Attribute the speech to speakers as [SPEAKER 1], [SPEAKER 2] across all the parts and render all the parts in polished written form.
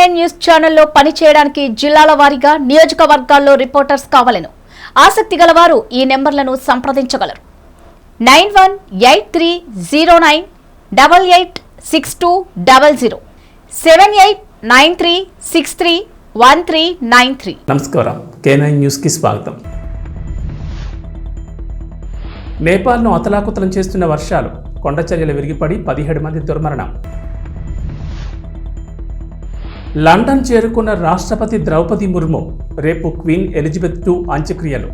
[SPEAKER 1] K9 news ఛానల్లో పనిచేయడానికి జిల్లాల వారీగా నియోజకవర్గాల్లో రిపోర్టర్స్ కావాలను ఆసక్తి గలవారు ఈ నెంబర్లను సంప్రదించగలరు. 918309886200 7893631393.
[SPEAKER 2] నమస్కారం, K9 న్యూస్ కి స్వాగతం. నేపాల్ను అతలాకుతలం చేస్తున్న వర్షాలు, కొండచర్యలు విరిగిపడి 17 మంది దుర్మరణం. లండన్ చేరుకున్న రాష్ట్రపతి ద్రౌపది ముర్ము, రేపు క్వీన్ ఎలిజబెత్ II అంత్యక్రియలు.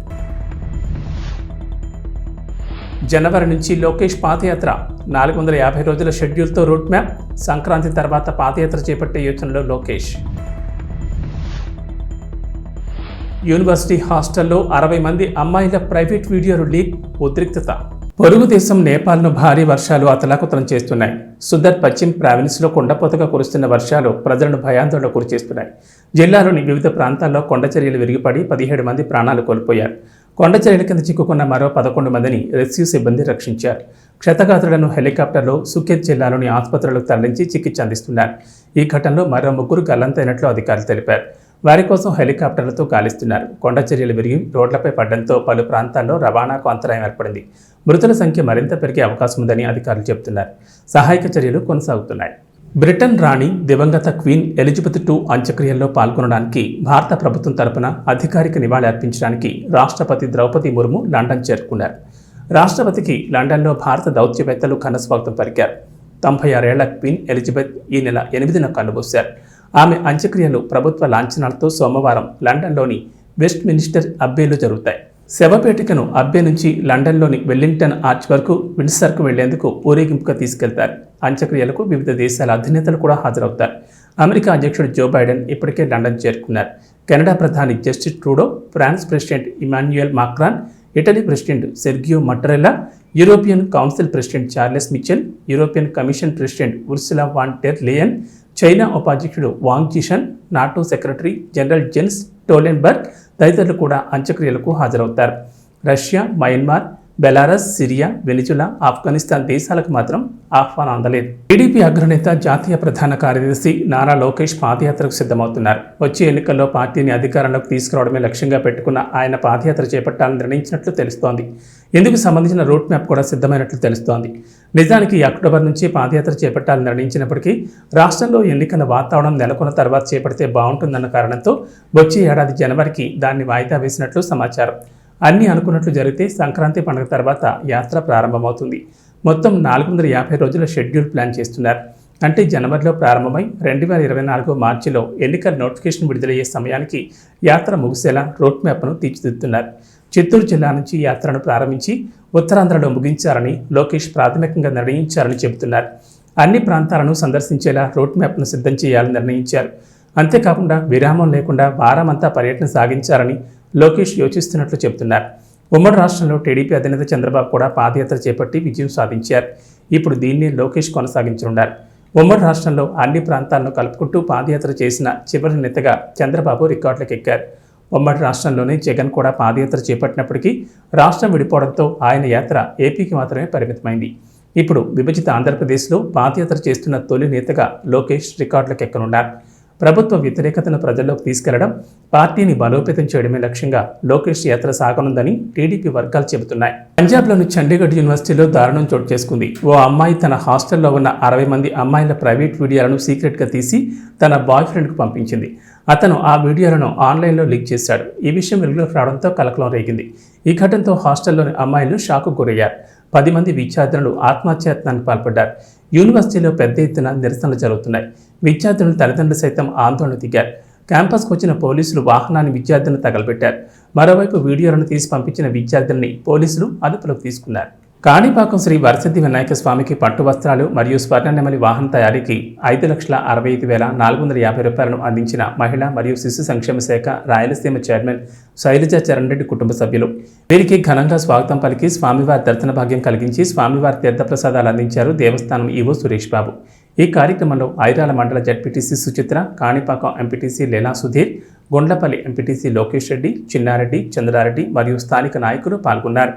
[SPEAKER 2] జనవరి నుంచి లోకేష్ పాదయాత్ర 450 రోజుల షెడ్యూల్తో రూట్ మ్యాప్. సంక్రాంతి తర్వాత పాదయాత్ర చేపట్టే యోచనలో లోకేష్. యూనివర్సిటీ హాస్టల్లో 60 మంది అమ్మాయిల ప్రైవేట్ వీడియోలు లీక్, ఉద్రిక్తత. పొరుగు దేశం నేపాల్ను భారీ వర్షాలు అతలాకుతలం చేస్తున్నాయి. సుదర్ పశ్చిమ ప్రావిన్స్లో కొండపోతగా కురుస్తున్న వర్షాలు ప్రజలను భయాందోళనకు గురిచేస్తున్నాయి. జిల్లాలోని వివిధ ప్రాంతాల్లో కొండచర్యలు విరిగిపడి 17 మంది ప్రాణాలు కోల్పోయారు. కొండచర్యల కింద చిక్కుకున్న మరో 11 మందిని రెస్క్యూ సిబ్బంది రక్షించారు. క్షతగాత్రులను హెలికాప్టర్లో సుకేత్ జిల్లాలోని ఆసుపత్రులకు తరలించి చికిత్స అందిస్తున్నారు. ఈ ఘటనలో మరో 3 గల్లంతైనట్లు అధికారులు తెలిపారు. వారి కోసం హెలికాప్టర్లతో గాలిస్తున్నారు. కొండచర్యలు విరిగి రోడ్లపై పడడంతో పలు ప్రాంతాల్లో రవాణాకు అంతరాయం ఏర్పడింది. మృతుల సంఖ్య మరింత పెరిగే అవకాశం ఉందని అధికారులు చెబుతున్నారు. సహాయక చర్యలు కొనసాగుతున్నాయి. బ్రిటన్ రాణి దివంగత క్వీన్ ఎలిజబెత్ II అంత్యక్రియల్లో పాల్గొనడానికి భారత ప్రభుత్వం తరపున అధికారిక నివాళి అర్పించడానికి రాష్ట్రపతి ద్రౌపది ముర్ము లండన్ చేరుకున్నారు. రాష్ట్రపతికి లండన్లో భారత దౌత్యవేత్తలు ఘనస్వాగతం పలికారు. 96 ఏళ్ల క్వీన్ ఎలిజబెత్ ఈ నెల 8న కన్నుమూశారు. ఆమె అంత్యక్రియలు ప్రభుత్వ లాంఛనాలతో సోమవారం లండన్లోని వెస్ట్ మినిస్టర్ అబ్బేలో జరుగుతాయి. శవపేటికను అబ్బే నుంచి లండన్లోని వెల్లింగ్టన్ ఆర్చ్ వరకు విండ్సర్కు వెళ్లేందుకు ఊరేగింపుగా తీసుకెళ్తారు. అంత్యక్రియలకు వివిధ దేశాల అధినేతలు కూడా హాజరవుతారు. అమెరికా అధ్యక్షుడు జో బైడెన్ ఇప్పటికే లండన్ చేరుకున్నారు. కెనడా ప్రధాని Justin Trudeau, France president Emmanuel Macron, Italy president Sergio Mattarella, European council president Charles Michel, European commission president Ursula von der Leyen, China ఉపాధ్యక్షుడు Wang Qishan, NATO secretary general Jens Stoltenberg తదితరులు కూడా అంత్యక్రియలకు హాజరవుతారు. Russia, Myanmar, Belarus, Syria, Venezuela, Afghanistan దేశాలకు మాత్రం ఆహ్వానం అందలేదు. TDP అగ్రనేత జాతీయ ప్రధాన కార్యదర్శి నారా లోకేష్ పాదయాత్రకు సిద్ధమవుతున్నారు. వచ్చే ఎన్నికల్లో పార్టీని అధికారంలోకి తీసుకురావడమే లక్ష్యంగా పెట్టుకున్న ఆయన పాదయాత్ర చేపట్టాలని నిర్ణయించినట్లు తెలుస్తోంది. ఇందుకు సంబంధించిన రూట్ మ్యాప్ కూడా సిద్ధమైనట్లు తెలుస్తోంది. నిజానికి అక్టోబర్ నుంచి పాదయాత్ర చేపట్టాలని నిర్ణయించినప్పటికీ రాష్ట్రంలో ఎన్నికల వాతావరణం నెలకొన్న తర్వాత చేపడితే బాగుంటుందన్న కారణంతో వచ్చే ఏడాది జనవరికి దాన్ని వాయిదా వేసినట్లు సమాచారం. అన్నీ అనుకున్నట్లు జరిగితే సంక్రాంతి పండుగ తర్వాత యాత్ర ప్రారంభమవుతుంది. మొత్తం 450 రోజుల షెడ్యూల్ ప్లాన్ చేస్తున్నారు. అంటే జనవరిలో ప్రారంభమై 2024 మార్చిలో ఎన్నికల నోటిఫికేషన్ విడుదలయ్యే సమయానికి యాత్ర ముగిసేలా రూట్ మ్యాప్ను తీర్చిదిద్దుతున్నారు. చిత్తూరు జిల్లా నుంచి యాత్రను ప్రారంభించి ఉత్తరాంధ్రలో ముగించారని లోకేష్ ప్రాథమికంగా నిర్ణయించారని చెబుతున్నారు. అన్ని ప్రాంతాలను సందర్శించేలా రూట్ మ్యాప్ను సిద్ధం చేయాలని నిర్ణయించారు. అంతేకాకుండా విరామం లేకుండా వారమంతా పర్యటన సాగించాలని లోకేష్ యోచిస్తున్నట్లు చెబుతున్నారు. ఉమ్మడి రాష్ట్రంలో టీడీపీ అధినేత చంద్రబాబు కూడా పాదయాత్ర చేపట్టి విజయం సాధించారు. ఇప్పుడు దీన్ని లోకేష్ కొనసాగించనున్నారు. ఉమ్మడి రాష్ట్రంలో అన్ని ప్రాంతాలను కలుపుకుంటూ పాదయాత్ర చేసిన చివరి నేతగా చంద్రబాబు రికార్డులకు ఎక్కారు. ఉమ్మడి రాష్ట్రంలోనే జగన్ కూడా పాదయాత్ర చేపట్టినప్పటికీ రాష్ట్రం విడిపోవడంతో ఆయన యాత్ర ఏపీకి మాత్రమే పరిమితమైంది. ఇప్పుడు విభజిత ఆంధ్రప్రదేశ్లో పాదయాత్ర చేస్తున్న తొలి నేతగా లోకేష్ రికార్డులకు ఎక్కనున్నారు. ప్రభుత్వ వ్యతిరేకతను ప్రజల్లోకి తీసుకెళ్లడం, పార్టీని బలోపేతం చేయడమే లక్ష్యంగా లోకేష్ యాత్ర సాగనుందని టీడీపీ వర్గాలు చెబుతున్నాయి. పంజాబ్లోని చండీగఢ్ యూనివర్సిటీలో దారుణం చోటు చేసుకుంది. ఓ అమ్మాయి తన హాస్టల్లో ఉన్న 60 మంది అమ్మాయిల ప్రైవేట్ వీడియోలను సీక్రెట్గా తీసి తన బాయ్ ఫ్రెండ్కు పంపించింది. అతను ఆ వీడియోలను ఆన్లైన్లో లీక్ చేశాడు. ఈ విషయం వెలుగులోకి రావడంతో కలకలం రేగింది. ఈ ఘటనతో హాస్టల్లోని అమ్మాయిలు షాకు గురయ్యారు. 10 మంది విద్యార్థులు ఆత్మహత్యాయత్నానికి పాల్పడ్డారు. యూనివర్సిటీలో పెద్ద ఎత్తున నిరసనలు జరుగుతున్నాయి. విద్యార్థుల తల్లిదండ్రులు సైతం ఆందోళన దిగారు. క్యాంపస్కు వచ్చిన పోలీసులు వాహనాన్ని విద్యార్థులను తగలబెట్టారు. మరోవైపు వీడియోలను తీసి పంపించిన విద్యార్థుల్ని పోలీసులు అదుపులోకి తీసుకున్నారు. కాణిపాకం శ్రీ వరసిద్ధి వినాయక స్వామికి పట్టు వస్త్రాలు మరియు స్వర్ణనెమలి వాహన తయారీకి 5,65,450 రూపాయలను అందించిన మహిళా మరియు శిశు సంక్షేమ శాఖ రాయలసీమ చైర్మన్ శైలజ చరణ్ రెడ్డి కుటుంబ సభ్యులు. వీరికి ఘనంగా స్వాగతం పలికి స్వామివారి దర్శన భాగ్యం కలిగించి స్వామివారి తీర్థప్రసాదాలు అందించారు దేవస్థానం ఈవో సురేష్ బాబు. ఈ కార్యక్రమంలో ఐరాల మండల జడ్పీటీసీ సుచిత్ర, కాణిపాకం ఎంపీటీసీ లీలా సుధీర్, గుండ్లపల్లి ఎంపీటీసీ లోకేష్ రెడ్డి, చిన్నారెడ్డి, చంద్రారెడ్డి మరియు స్థానిక నాయకులు పాల్గొన్నారు.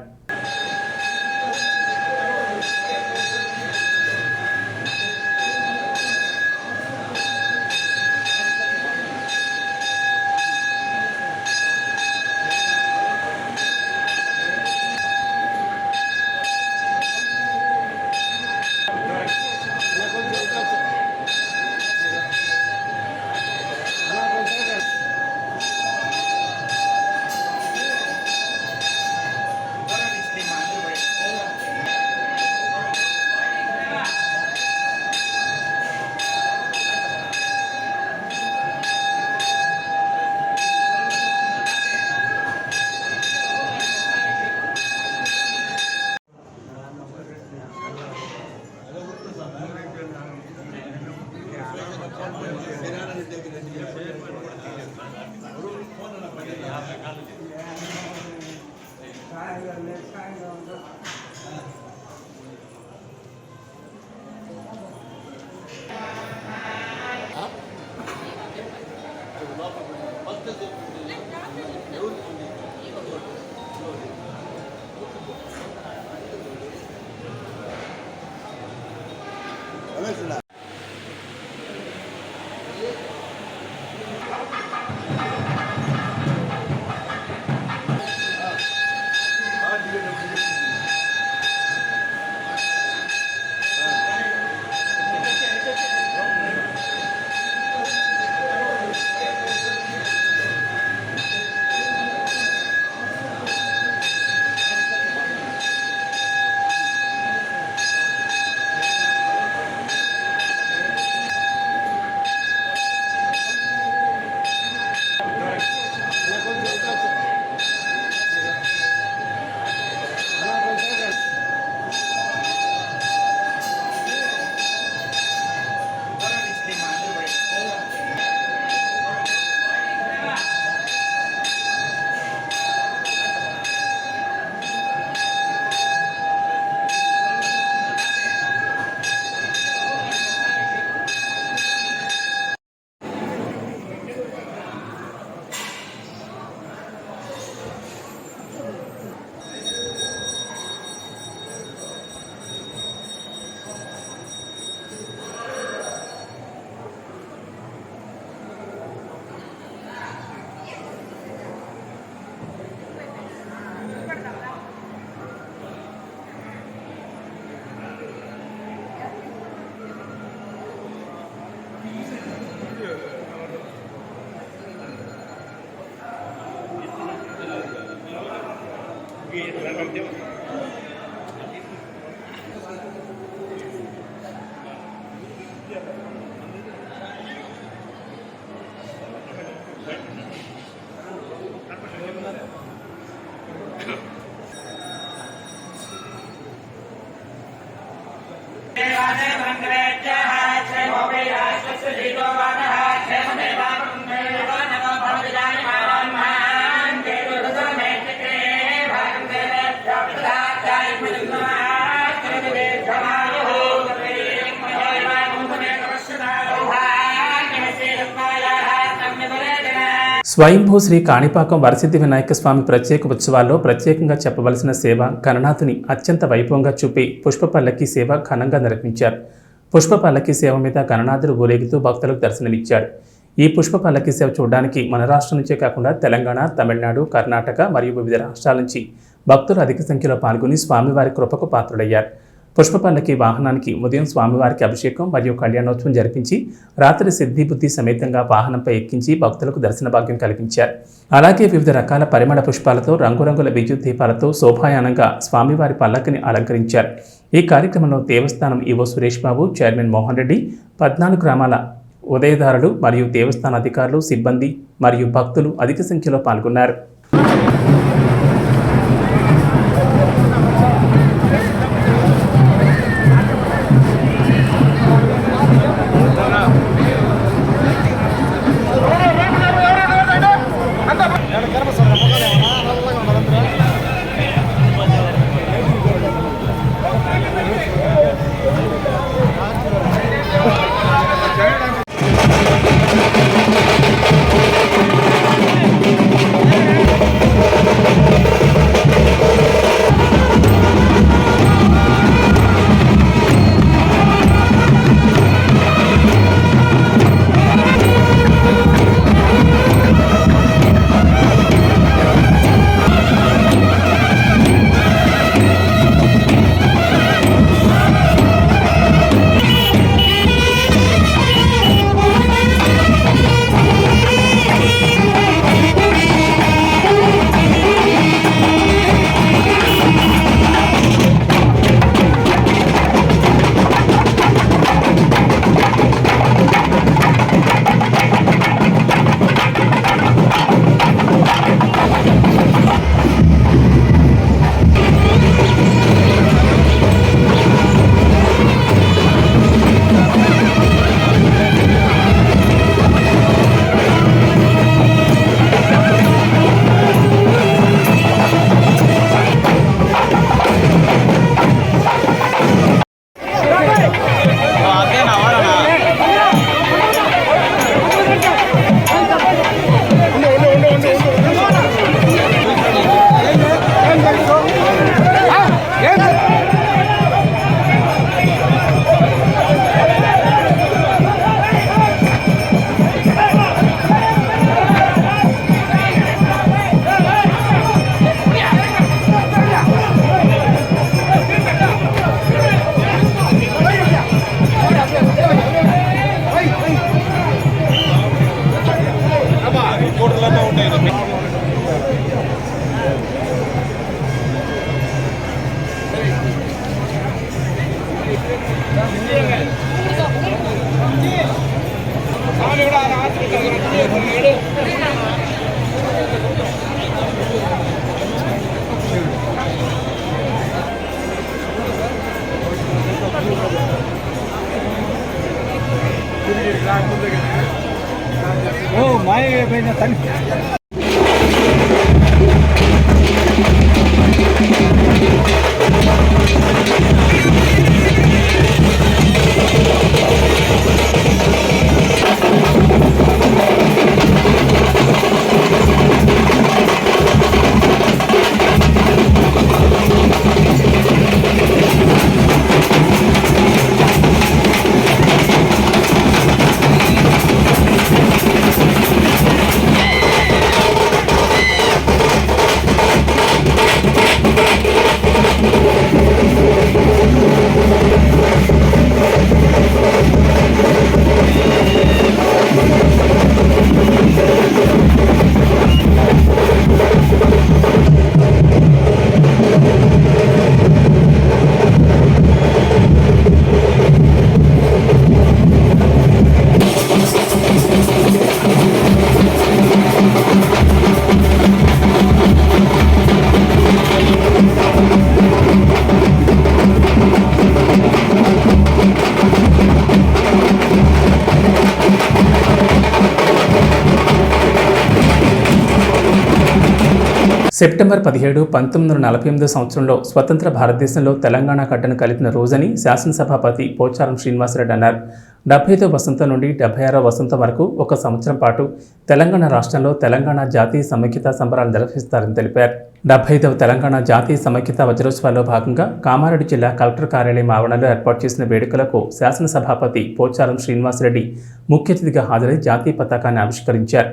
[SPEAKER 2] స్వయంభూ శ్రీ కాణిపాకం వరసిద్ధి వినాయక స్వామి ప్రత్యేక ఉత్సవాల్లో ప్రత్యేకంగా చెప్పవలసిన సేవ గణనాథుని అత్యంత వైభవంగా చూపి పుష్పపల్లకి సేవ ఘనంగా నిర్వహించారు. పుష్పపల్లకి సేవ మీద గణనాథుడు ఊరేగుతూ భక్తులకు దర్శనమిచ్చాడు. ఈ పుష్పపల్లకి సేవ చూడడానికి మన రాష్ట్రం నుంచే కాకుండా తెలంగాణ, తమిళనాడు, కర్ణాటక మరియు వివిధ రాష్ట్రాల నుంచి భక్తులు అధిక సంఖ్యలో పాల్గొని స్వామివారి కృపకు పాత్రుడయ్యారు. పుష్పపల్లకి వాహనానికి ఉదయం స్వామివారికి అభిషేకం మరియు కళ్యాణోత్సవం జరిపించి రాత్రి సిద్ధిబుద్ధి సమేతంగా వాహనంపై ఎక్కించి భక్తులకు దర్శన భాగ్యం కల్పించారు. అలాగే వివిధ రకాల పరిమళ పుష్పాలతో రంగురంగుల విద్యుత్ దీపాలతో శోభాయానంగా స్వామివారి పల్లకిని అలంకరించారు. ఈ కార్యక్రమంలో దేవస్థానం ఈవో సురేష్ బాబు, చైర్మన్ మోహన్ రెడ్డి, 14 గ్రామాల ఉదయదారులు మరియు దేవస్థాన అధికారులు, సిబ్బంది మరియు భక్తులు అధిక సంఖ్యలో పాల్గొన్నారు. సెప్టెంబర్ 17, 1948 సంవత్సరంలో స్వతంత్ర భారతదేశంలో తెలంగాణ గడ్డను కలిపిన రోజని శాసనసభాపతి పోచారం శ్రీనివాసరెడ్డి అన్నారు. 75వ వసంతం నుండి 76వ వసంతం వరకు ఒక సంవత్సరం పాటు తెలంగాణ రాష్ట్రంలో తెలంగాణ జాతీయ సమైక్యతా సంబరాలు నిర్వహిస్తారని తెలిపారు. 75వ తెలంగాణ జాతీయ సమైక్యతా వజ్రోత్సవాల్లో భాగంగా కామారెడ్డి జిల్లా కలెక్టర్ కార్యాలయం ఆవరణలో ఏర్పాటు చేసిన వేడుకలకు శాసనసభాపతి పోచారం శ్రీనివాసరెడ్డి ముఖ్య అతిథిగా హాజరై జాతీయ పతాకాన్ని ఆవిష్కరించారు.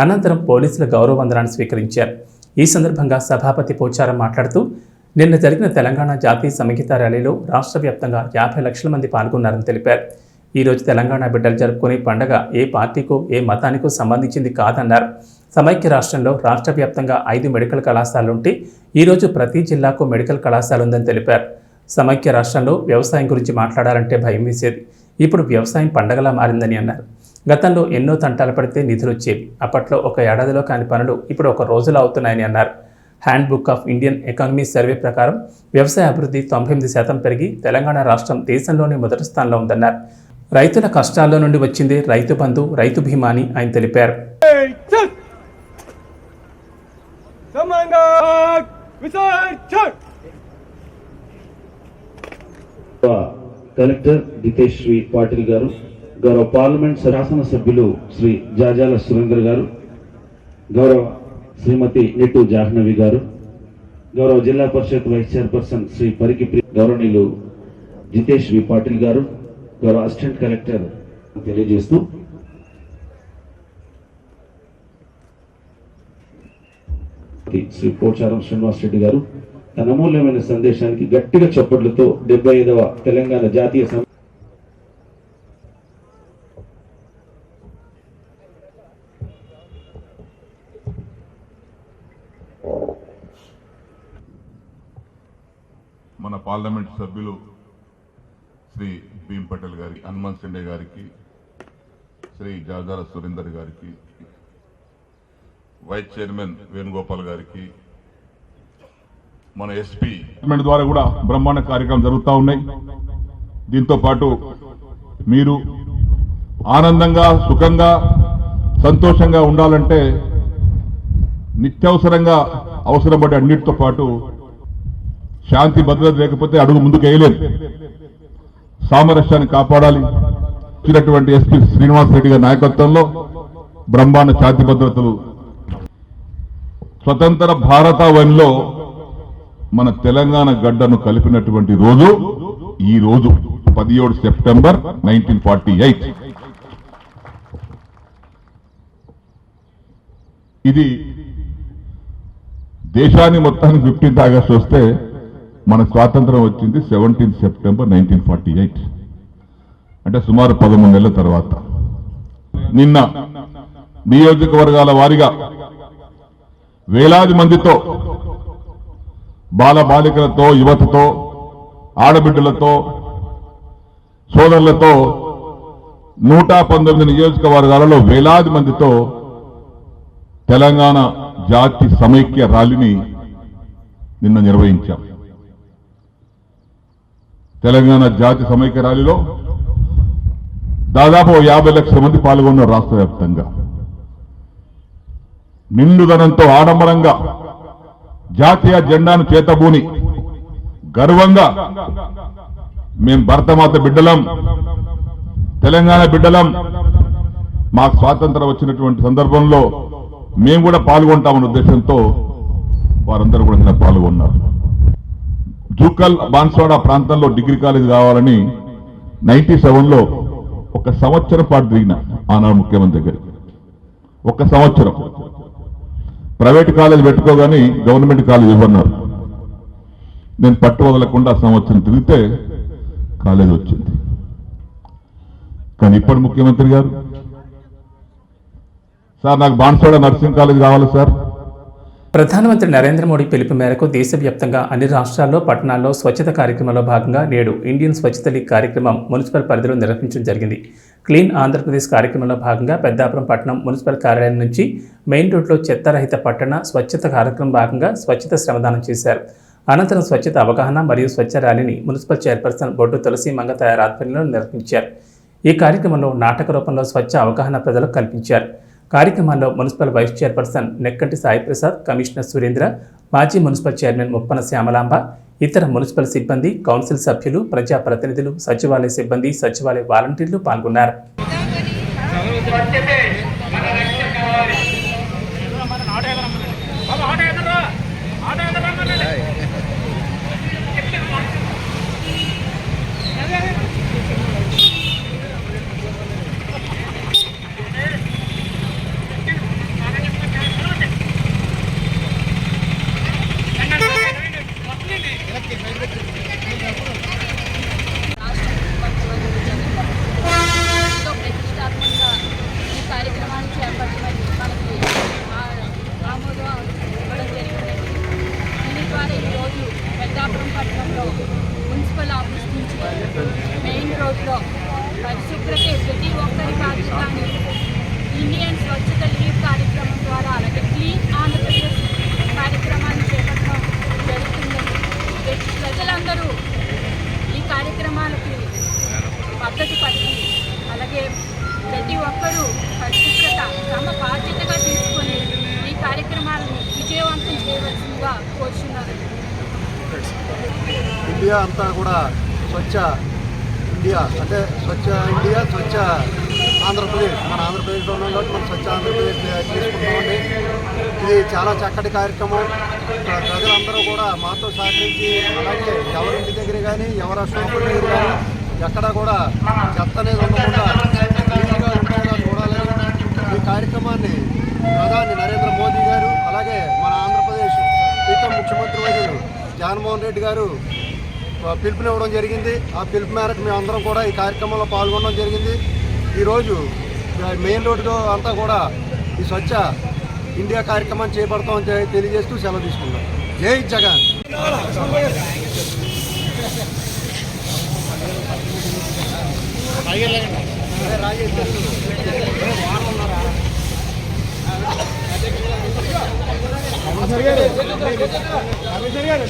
[SPEAKER 2] అనంతరం పోలీసుల గౌరవ వందనాన్ని స్వీకరించారు. ఈ సందర్భంగా సభాపతి పోచారం మాట్లాడుతూ నిన్న జరిగిన తెలంగాణ జాతీయ సమైక్యతా ర్యాలీలో రాష్ట్ర వ్యాప్తంగా 50 లక్షల మంది పాల్గొన్నారని తెలిపారు. ఈరోజు తెలంగాణ బిడ్డలు జరుపుకునే పండుగ ఏ పార్టీకో ఏ మతానికో సంబంధించింది కాదన్నారు. సమైక్య రాష్ట్రంలో రాష్ట్ర వ్యాప్తంగా 5 మెడికల్ కళాశాలలు ఉంటే ఈరోజు ప్రతి జిల్లాకు మెడికల్ కళాశాల ఉందని తెలిపారు. సమైక్య రాష్ట్రంలో వ్యవసాయం గురించి మాట్లాడాలంటే భయం వేసేది. ఇప్పుడు వ్యవసాయం పండగలా మారిందని అన్నారు. గతంలో ఎన్నో తంటాలు పడితే నిధులు వచ్చేవి. అప్పట్లో ఒక ఏడాదిలో కాని పనులు ఇప్పుడు ఒక రోజులో అవుతున్నాయని అన్నారు. Hand book of Indian economy survey ప్రకారం వ్యవసాయ అభివృద్ధి 98% పెరిగి తెలంగాణ రాష్ట్రం దేశంలోనే మొదటి స్థానంలో ఉందన్నారు. రైతుల కష్టాల్లో నుండి వచ్చిందే రైతు బంధు, రైతు బీమా అని ఆయన తెలిపారు.
[SPEAKER 3] కలెక్టర్ దితేష్ శ్రీ పాటిల్ గారు, గౌరవ పార్లమెంట్ శాసన సభ్యులు శ్రీ జాజాల సురేందర్ గారు, గౌరవ శ్రీమతి నెట్టు జాహ్నవి గారు, గౌరవ జిల్లా పరిషత్ వైస్ చైర్పర్సన్ శ్రీ పరికి గౌరవనీయులు జితేష్ వి పాటిల్ గారు, గౌరవ అసిస్టెంట్ కలెక్టర్ తెలియజేస్తూ శ్రీ పోచారం శ్రీనివాసరెడ్డి గారు తన అమూల్యమైన సందేశానికి గట్టిగా చప్పట్లతో 75వ తెలంగాణ జాతీయ
[SPEAKER 4] మన పార్లమెంట్ సభ్యులు శ్రీ భీమ్ పటేల్ గారి, హనుమంత్ సిండే గారికి, శ్రీ జాజాల సురేందర్ గారికి, వైస్ చైర్మన్ వేణుగోపాల్ గారికి, మన ఎస్పీ ద్వారా కూడా బ్రహ్మాండ కార్యక్రమం జరుగుతూ ఉన్నాయి. దీంతో పాటు మీరు ఆనందంగా, సుఖంగా, సంతోషంగా ఉండాలంటే నిత్యవసరంగా అవసరపడే అన్నిటితో పాటు శాంతి భద్రత లేకపోతే అడుగు ముందుకు వేయలేదు. సామరస్యాన్ని కాపాడాలి. ఇచ్చినటువంటి ఎస్పీ శ్రీనివాసరెడ్డి గారి నాయకత్వంలో బ్రహ్మాండ శాంతి భద్రతలు. స్వతంత్ర భారతావనిలో మన తెలంగాణ గడ్డను కలిపినటువంటి రోజు ఈ రోజు 17 సెప్టెంబర్ 1948. ఇది దేశాన్ని మొత్తానికి 15th ఆగస్టు వస్తే మన స్వాతంత్రం వచ్చింది 17 సెప్టెంబర్ 1948. అంటే సుమారు 13 నెలల తర్వాత. నిన్న నియోజకవర్గాల వారీగా వేలాది మందితో, బాలబాలికలతో, యువతతో, ఆడబిడ్డలతో, సోదరులతో 119 నియోజకవర్గాలలో వేలాది మందితో తెలంగాణ జాతి సమైక్య ర్యాలీని నిన్న నిర్వహించాం. తెలంగాణ జాతి సమైక్య ర్యాలీలో దాదాపు 50 లక్షల మంది పాల్గొన్నారు రాష్ట్ర వ్యాప్తంగా. నిండుదనంతో ఆడంబరంగా జాతీయ జెండాను చేతబూని గర్వంగా మేము భరతమాత బిడ్డలం, తెలంగాణ బిడ్డలం, మాకు స్వాతంత్రం వచ్చినటువంటి సందర్భంలో మేము కూడా పాల్గొంటామన్న ఉద్దేశంతో వారందరూ కూడా నిన్న పాల్గొన్నారు. జూకల్ బాన్స్వాడ ప్రాంతంలో డిగ్రీ కాలేజ్ కావాలని 97లో ఒక సంవత్సరం పాటు తిరిగిన ఆనాడు ముఖ్యమంత్రి దగ్గరికి. ఒక సంవత్సరం ప్రైవేట్ కాలేజ్ పెట్టుకోగాని గవర్నమెంట్ కాలేజ్ ఇవ్వన్నారు. నేను పట్టు వదలకుండా సంవత్సరం తిరిగితే కాలేజ్ వచ్చింది. కానీ ఇప్పటి ముఖ్యమంత్రి గారు, సార్ నాకు బాన్స్వాడ నర్సింగ్ కాలేజ్ కావాలి సార్.
[SPEAKER 2] ప్రధానమంత్రి నరేంద్ర మోడీ పిలుపు మేరకు దేశవ్యాప్తంగా అన్ని రాష్ట్రాల్లో, పట్టణాల్లో స్వచ్ఛత కార్యక్రమంలో భాగంగా నేడు ఇండియన్ స్వచ్ఛత లీగ్ కార్యక్రమం మున్సిపల్ పరిధిలో నిర్వహించడం జరిగింది. క్లీన్ ఆంధ్రప్రదేశ్ కార్యక్రమంలో భాగంగా పెద్దాపురం పట్టణం మున్సిపల్ కార్యాలయం నుంచి మెయిన్ రోడ్లో చెత్తరహిత పట్టణ స్వచ్ఛత కార్యక్రమం భాగంగా స్వచ్ఛత శ్రమదానం చేశారు. అనంతరం స్వచ్ఛత అవగాహన మరియు స్వచ్ఛ ర్యాలీని మున్సిపల్ చైర్పర్సన్ బొడ్డు తులసి మంగతాయార్ ఆధ్వర్యంలో నిర్వహించారు. ఈ కార్యక్రమంలో నాటక రూపంలో స్వచ్ఛ అవగాహన ప్రజలకు కల్పించారు. కార్యక్రమాల్లో municipal vice chairperson Nekkanti Sai Prasad, commissioner Surendra, మాజీ మున్సిపల్ చైర్మన్ ముప్పన శ్యామలాంబ, ఇతర మున్సిపల్ సిబ్బంది, కౌన్సిల్ సభ్యులు, ప్రజాప్రతినిధులు, సచివాలయ సిబ్బంది, సచివాలయ వాలంటీర్లు పాల్గొన్నారు.
[SPEAKER 5] మున్సిపల్ ఆఫీస్ నుంచి మెయిన్ రోడ్లో పరిశుభ్రతే ప్రతి ఒక్కరి బాధ్యత అని ఇండియన్ స్వచ్ఛత లీగ్ కార్యక్రమం ద్వారా అలాగే క్లీన్ ఆంధ్రప్రదేశ్ కార్యక్రమాన్ని చేపట్టడం జరుగుతుందని ప్రజలందరూ ఈ కార్యక్రమాలకి మద్దతు పలికి అలాగే ప్రతి ఒక్కరూ పరిశుభ్రత తమ బాధ్యతగా తీసుకొని ఈ కార్యక్రమాలను విజయవంతం చేయవలసిందిగా కోరుచున్నారు.
[SPEAKER 6] ఇండియా అంతా కూడా స్వచ్ఛ ఇండియా అంటే స్వచ్ఛ ఇండియా, స్వచ్ఛ ఆంధ్రప్రదేశ్, మన ఆంధ్రప్రదేశ్లో ఉన్నాం కాబట్టి మనం స్వచ్ఛ ఆంధ్రప్రదేశ్ తీసుకుంటామండి. ఇది చాలా చక్కటి కార్యక్రమం. ప్రజలందరూ కూడా మాతో సహకరించి అలాగే ఎవరింటి దగ్గర కానీ ఎవరి షాపుల దగ్గర కానీ ఎక్కడ కూడా చెత్త అనేది ఉండకుండా క్లీన్గా ఉండేలా చూడాలని ఈ కార్యక్రమాన్ని ప్రధాని నరేంద్ర మోదీ గారు అలాగే మన ఆంధ్రప్రదేశ్ ప్రీతం ముఖ్యమంత్రి వర్యులు జగన్మోహన్ రెడ్డి గారు పిలుపునివ్వడం జరిగింది. ఆ పిలుపు మేరకు మేమందరం కూడా ఈ కార్యక్రమంలో పాల్గొనడం జరిగింది. ఈరోజు మెయిన్ రోడ్డు అంతా కూడా ఈ స్వచ్ఛ ఇండియా కార్యక్రమాన్ని చేపడతామని తెలియజేస్తూ సెలవు తీసుకున్నాం. జై జగన్.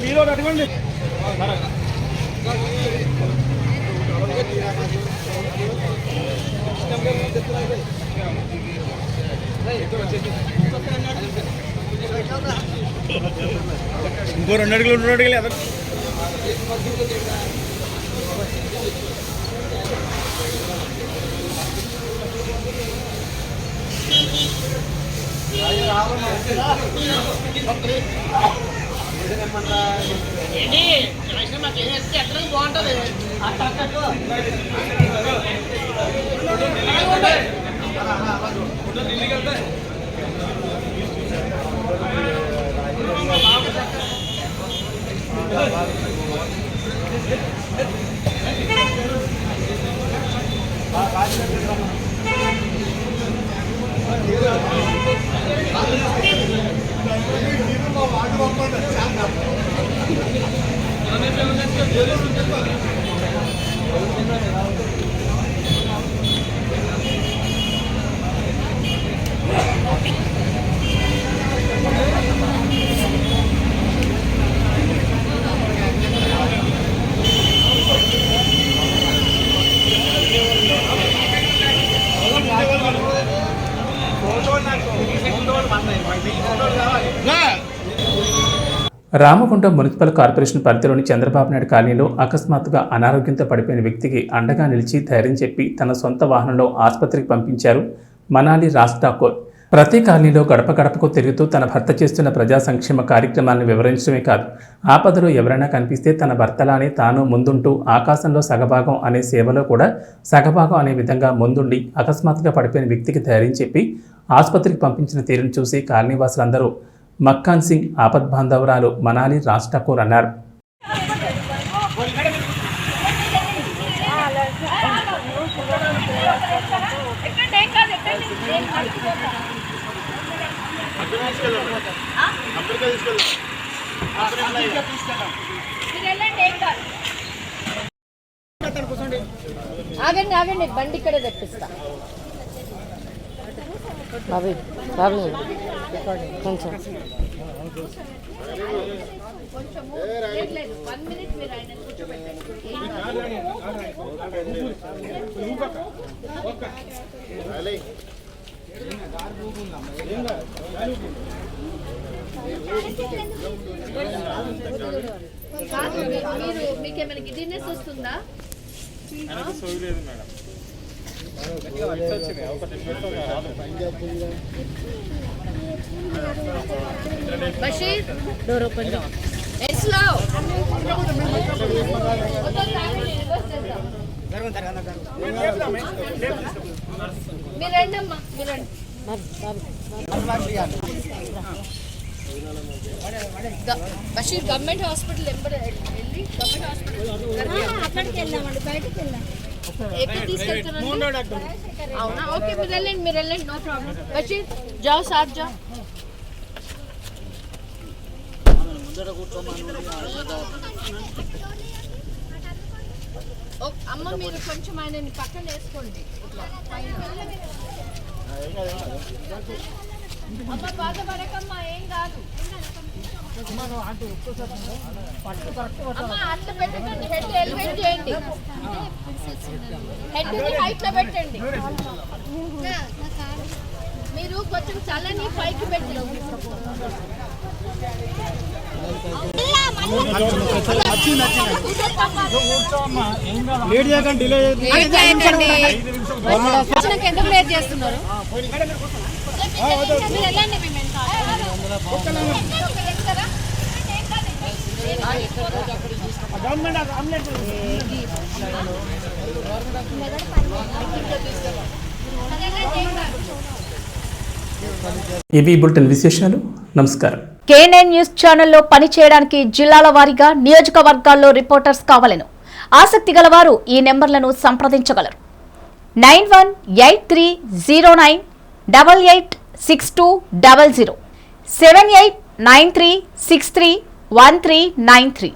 [SPEAKER 7] మీలో అటువంటి ఇంకో 2 అడుగులు 2 అడుగులు అదే బాగుంటుంది. ఫోటో నాకు
[SPEAKER 2] రామగుండం మున్సిపల్ కార్పొరేషన్ పరిధిలోని చంద్రబాబు నాయుడు కాలనీలో అకస్మాత్తుగా అనారోగ్యంతో పడిపోయిన వ్యక్తికి అండగా నిలిచి ధైర్యం చెప్పి తన సొంత వాహనంలో ఆసుపత్రికి పంపించారు మనాలి రాజ్ ఠాకూర్. ప్రతి కాలనీలో గడప గడపకు తిరుగుతూ తన భర్త చేస్తున్న ప్రజా సంక్షేమ కార్యక్రమాలను వివరించడమే కాదు, ఆపదలో ఎవరైనా కనిపిస్తే తన భర్తలానే తాను ముందుంటూ ఆకాశంలో సగభాగం అనే సేవలో కూడా సగభాగం అనే విధంగా ముందుండి అకస్మాత్తుగా పడిపోయిన వ్యక్తికి ధైర్యం చెప్పి ఆసుపత్రికి పంపించిన తీరును చూసి కాలనీవాసులందరూ మక్కాన్ సింగ్ ఆపద్బాంధవురాలు మనాలి రాజ్ ఠాకూర్ అన్నారు.
[SPEAKER 8] ఆగండి ఆగండి, బండి ఇక్కడే తెప్పిస్తా. బాబీ బాబీ కొంచెం
[SPEAKER 9] మీరు మీకేమైనా గిడ్డినెస్ వస్తుందా? బషీర్ డోర్ ఓపెన్ ఎస్లో మీరు రండమ్మా, మీరు రండి. బషీర్ గవర్నమెంట్ హాస్పిటల్ వెళ్ళి గవర్నమెంట్ హాస్పిటల్ అక్కడికి వెళ్ళామండి, బయటకు వెళ్ళాం. ఎక్కడ తీసుకెళ్తున్నారండి? అవునా, ఓకే మీరు వెళ్ళండి, నో ప్రాబ్లం. బషీర్ జాओ సార్ జాओ. అమ్మ మీరు కొంచెం ఆయనని పక్కన వేసుకోండి. అమ్మ బాధపడకమ్మా, ఏం కాదు. అమ్మ అట్లా పెట్టకండి, హెడ్ ఎలివేట్ చేయండి, హెడ్ హైట్ లో పెట్టండి. మీరు కొంచెం చల్లని పైకి పెట్టండి. ఎందుకు లేట్ చేస్తున్నారు?
[SPEAKER 2] ఇవి బులెటిన్ విశేషాలు. నమస్కారం.
[SPEAKER 1] K9 న్యూస్ ఛానల్లో పనిచేయడానికి జిల్లాల వారీగా నియోజకవర్గాల్లో రిపోర్టర్స్ కావాలను ఆసక్తి గలవారు ఈ నెంబర్లను సంప్రదించగలరు. 918309886200 7893631393.